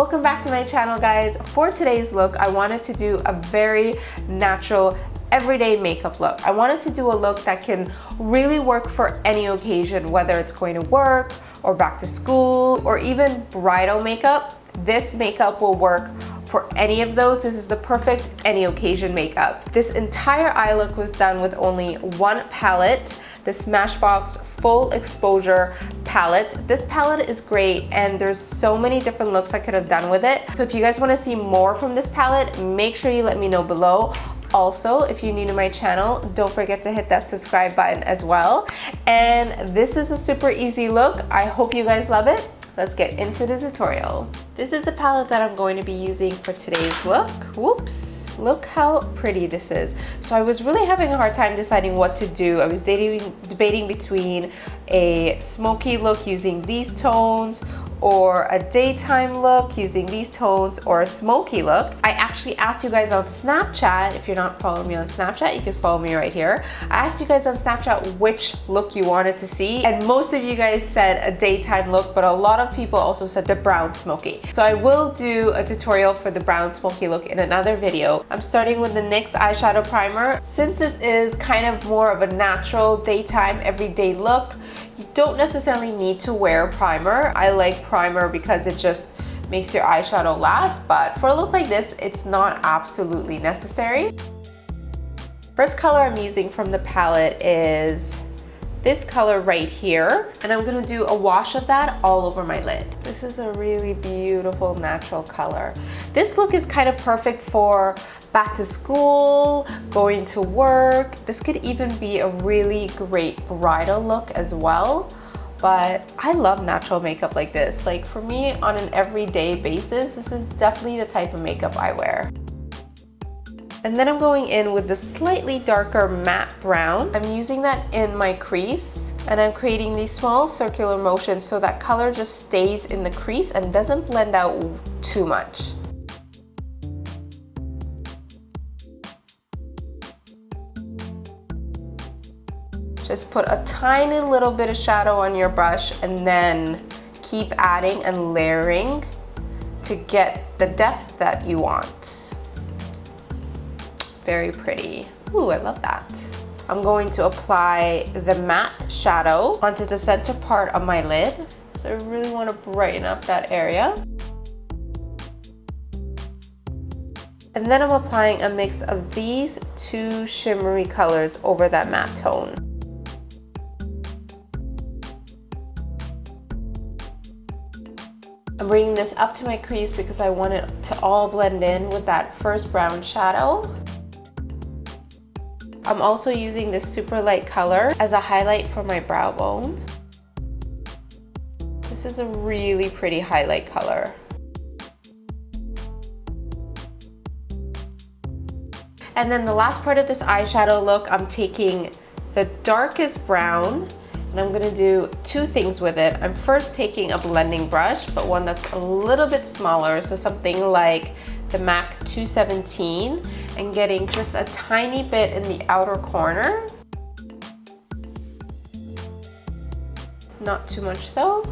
Welcome back to my channel, guys. For today's look, I wanted to do a very natural, everyday makeup look. I wanted to do a look that can really work for any occasion, whether it's going to work or back to school or even bridal makeup. This makeup will work for any of those. This is the perfect any occasion makeup. This entire eye look was done with only one palette, the Smashbox Full Exposure palette. This palette is great and there's so many different looks I could have done with it. So if you guys want to see more from this palette, make sure you let me know below. Also, if you're new to my channel, don't forget to hit that subscribe button as well. And this is a super easy look. I hope you guys love it. Let's get into the tutorial. This is the palette that I'm going to be using for today's look. Whoops. Look how pretty this is. So I was really having a hard time deciding what to do. I was debating between a smoky look using these tones or a daytime look using these tones or a smoky look. I actually asked you guys on Snapchat. If you're not following me on Snapchat, you can follow me right here. I asked you guys on Snapchat which look you wanted to see, and most of you guys said a daytime look, but a lot of people also said the brown smoky. So I will do a tutorial for the brown smoky look in another video. I'm starting with the NYX eyeshadow primer. Since this is kind of more of a natural daytime everyday look, you don't necessarily need to wear primer. I like primer because it just makes your eyeshadow last, but for a look like this, it's not absolutely necessary. First color I'm using from the palette is this color right here, and I'm gonna do a wash of that all over my lid. This is a really beautiful natural color. This look is kind of perfect for back to school, going to work. This could even be a really great bridal look as well. But I love natural makeup like this. Like for me, on an everyday basis, this is definitely the type of makeup I wear. And then I'm going in with the slightly darker matte brown. I'm using that in my crease, and I'm creating these small circular motions so that color just stays in the crease and doesn't blend out too much. Just put a tiny little bit of shadow on your brush and then keep adding and layering to get the depth that you want. Very pretty. Ooh, I love that. I'm going to apply the matte shadow onto the center part of my lid. So I really want to brighten up that area. And then I'm applying a mix of these two shimmery colors over that matte tone. I'm bringing this up to my crease because I want it to all blend in with that first brown shadow. I'm also using this super light color as a highlight for my brow bone. This is a really pretty highlight color. And then the last part of this eyeshadow look, I'm taking the darkest brown and I'm gonna do two things with it. I'm first taking a blending brush, but one that's a little bit smaller, so something like the MAC 217, and getting just a tiny bit in the outer corner. Not too much though,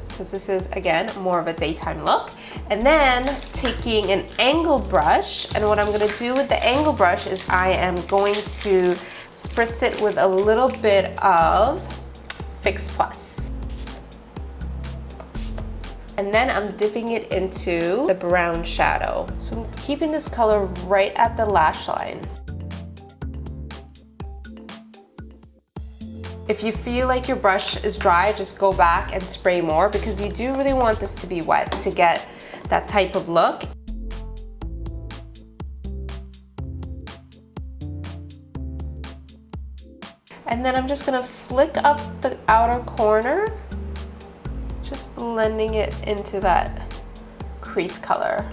because this is, again, more of a daytime look. And then taking an angled brush, and what I'm gonna do with the angled brush is I am going to spritz it with a little bit of Fix Plus. And then I'm dipping it into the brown shadow. So I'm keeping this color right at the lash line. If you feel like your brush is dry, just go back and spray more because you do really want this to be wet to get that type of look. And then I'm just gonna flick up the outer corner, just blending it into that crease color.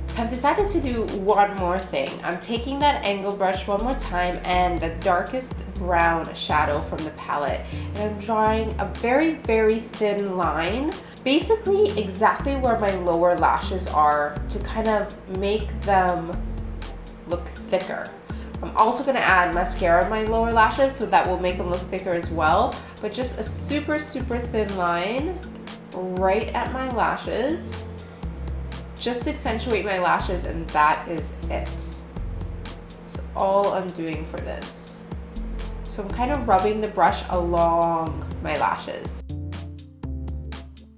So I've decided to do one more thing. I'm taking that angled brush one more time and the darkest brown shadow from the palette. And I'm drawing a very, very thin line, basically exactly where my lower lashes are, to kind of make them look thicker. I'm also gonna add mascara in my lower lashes, so that will make them look thicker as well. But just a super, super thin line right at my lashes. Just accentuate my lashes, and that is it. That's all I'm doing for this. So I'm kind of rubbing the brush along my lashes.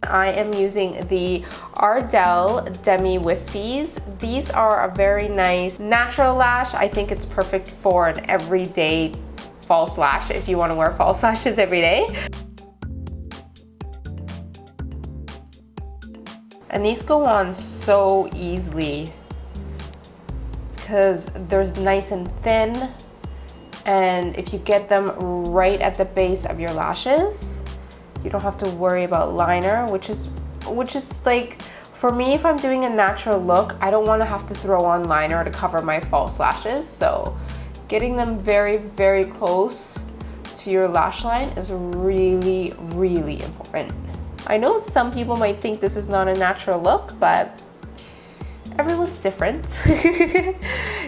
I am using the Ardell Demi Wispies. These are a very nice natural lash. I think it's perfect for an everyday false lash if you want to wear false lashes every day. And these go on so easily because they're nice and thin, and if you get them right at the base of your lashes, you don't have to worry about liner, which is like, for me, if I'm doing a natural look, I don't want to have to throw on liner to cover my false lashes. So getting them very, very close to your lash line is really, really important. I know some people might think this is not a natural look, but everyone's different.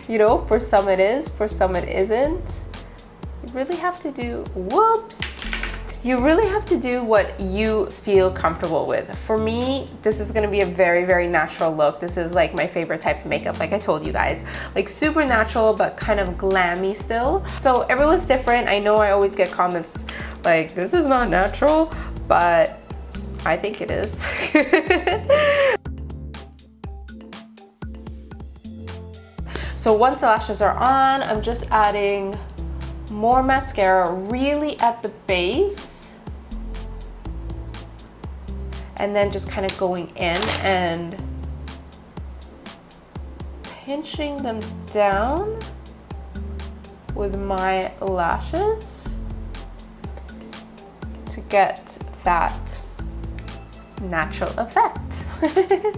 You know, for some it is, for some it isn't. You really have to do, you really have to do what you feel comfortable with. For me, this is gonna be a very, very natural look. This is like my favorite type of makeup, like I told you guys. Like super natural, but kind of glammy still. So everyone's different. I know I always get comments like, this is not natural, but I think it is. So once the lashes are on, I'm just adding more mascara really at the base, and then just kind of going in and pinching them down with my lashes to get that natural effect.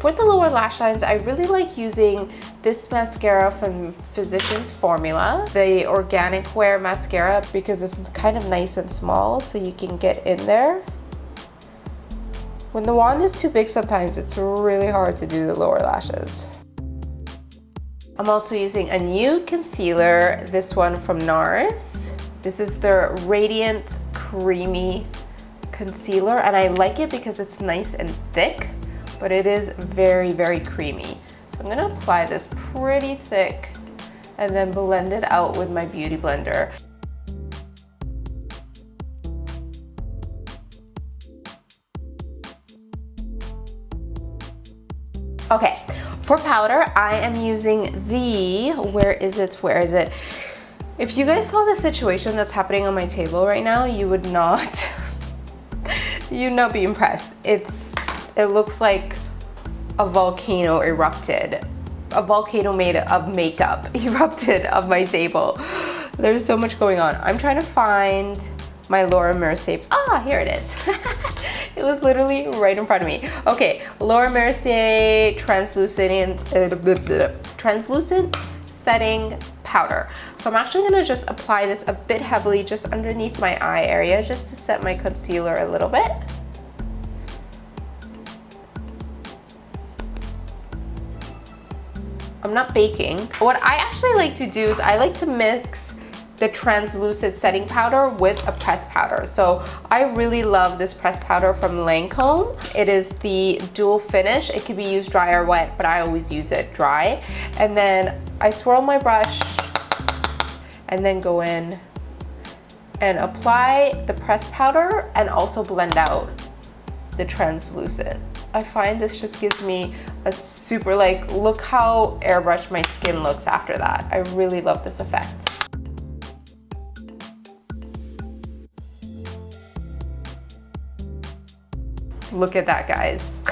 For the lower lash lines, I really like using this mascara from Physicians Formula, the Organic Wear mascara, because it's kind of nice and small, so you can get in there. When the wand is too big, sometimes it's really hard to do the lower lashes. I'm also using a new concealer, this one from NARS. This is their Radiant Creamy Concealer, and I like it because it's nice and thick, but it is very, very creamy. So I'm gonna apply this pretty thick and then blend it out with my Beauty Blender. Okay, for powder, I am using the, where is it? If you guys saw the situation that's happening on my table right now, you would not, you'd not be impressed. It looks like a volcano erupted. A volcano made of makeup erupted of my table. There's so much going on. I'm trying to find my Laura Mercier. Ah, here it is. It was literally right in front of me. Okay, Laura Mercier translucent setting powder. So I'm actually gonna just apply this a bit heavily just underneath my eye area, just to set my concealer a little bit. I'm not baking. What I actually like to do is I like to mix the translucent setting powder with a pressed powder. So I really love this pressed powder from Lancome. It is the dual finish. It can be used dry or wet, but I always use it dry. And then I swirl my brush and then go in and apply the pressed powder and also blend out the translucent. I find this just gives me a super, like, look how airbrushed my skin looks after that. I really love this effect. Look at that, guys.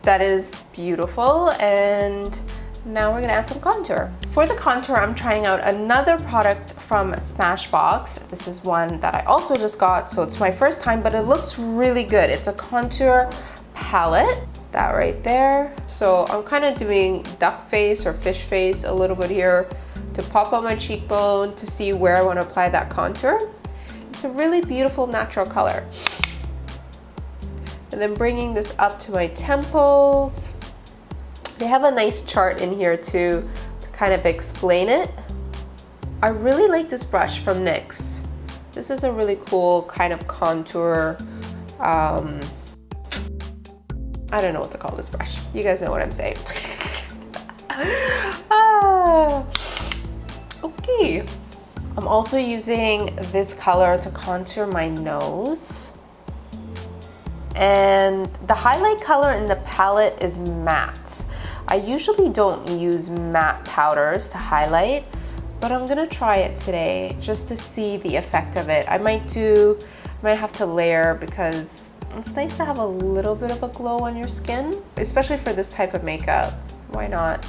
That is beautiful. And now we're gonna add some contour. For the contour, I'm trying out another product from Smashbox. This is one that I also just got, so it's my first time, but it looks really good. It's a contour palette, that right there. So I'm kind of doing duck face or fish face a little bit here to pop on my cheekbone to see where I want to apply that contour. It's a really beautiful natural color. And then bringing this up to my temples. They have a nice chart in here too to kind of explain it. I really like this brush from NYX. This is a really cool kind of contour. I don't know what to call this brush. You guys know what I'm saying. Okay. I'm also using this color to contour my nose. And the highlight color in the palette is matte. I usually don't use matte powders to highlight, but I'm gonna try it today just to see the effect of it. I might have to layer because it's nice to have a little bit of a glow on your skin, especially for this type of makeup. Why not?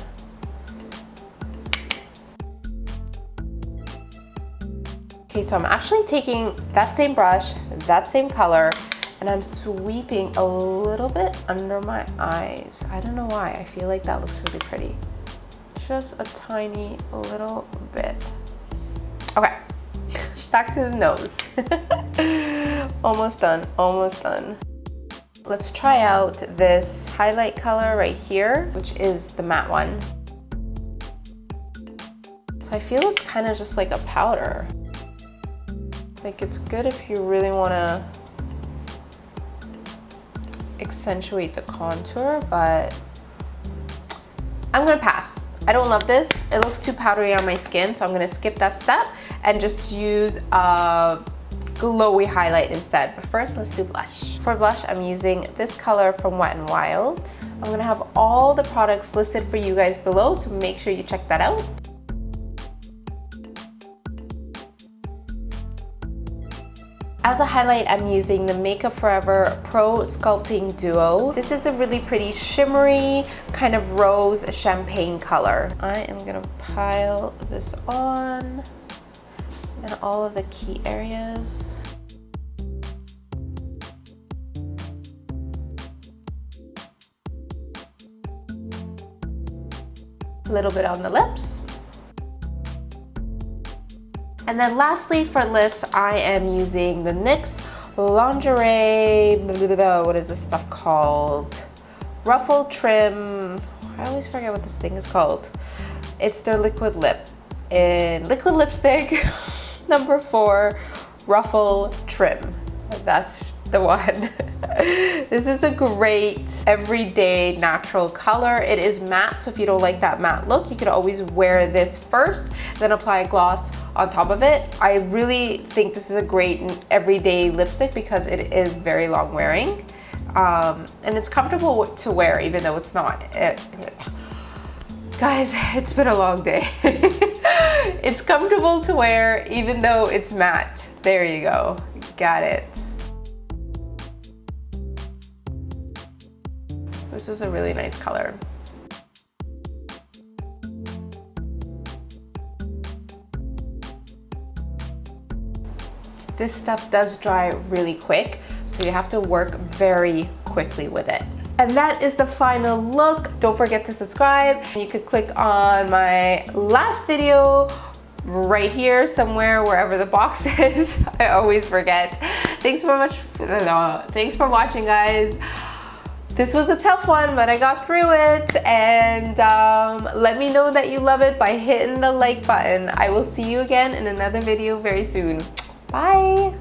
Okay, so I'm actually taking that same brush, that same color, and I'm sweeping a little bit under my eyes. I don't know why, I feel like that looks really pretty. Just a tiny little bit. Okay, back to the nose. Almost done, almost done. Let's try out this highlight color right here, which is the matte one. So I feel it's kind of just like a powder. Like, it's good if you really want to accentuate the contour, but I'm gonna pass. I don't love this. It looks too powdery on my skin, so I'm gonna skip that step and just use a glowy highlight instead. But first, let's do blush. For blush, I'm using this color from Wet n Wild. I'm gonna have all the products listed for you guys below, so make sure you check that out. As a highlight, I'm using the Makeup Forever Pro Sculpting Duo. This is a really pretty shimmery kind of rose champagne color. I am gonna pile this on in all of the key areas. A little bit on the lips. And then lastly for lips, I am using the NYX Lingerie, what is this stuff called? Ruffle Trim. I always forget what this thing is called. It's their liquid lip. In liquid lipstick, number 4, Ruffle Trim. That's the one. This is a great everyday natural color. It is matte, so if you don't like that matte look, you could always wear this first, then apply a gloss on top of it. I really think this is a great everyday lipstick because it is very long wearing. And it's comfortable to wear even though it's not. Guys, it's been a long day. It's comfortable to wear even though it's matte. There you go, got it. This is a really nice color. This stuff does dry really quick, so you have to work very quickly with it. And that is the final look. Don't forget to subscribe. You could click on my last video right here somewhere, wherever the box is. I always forget. Thanks for watching, guys. This was a tough one, but I got through it, and let me know that you love it by hitting the like button. I will see you again in another video very soon. Bye!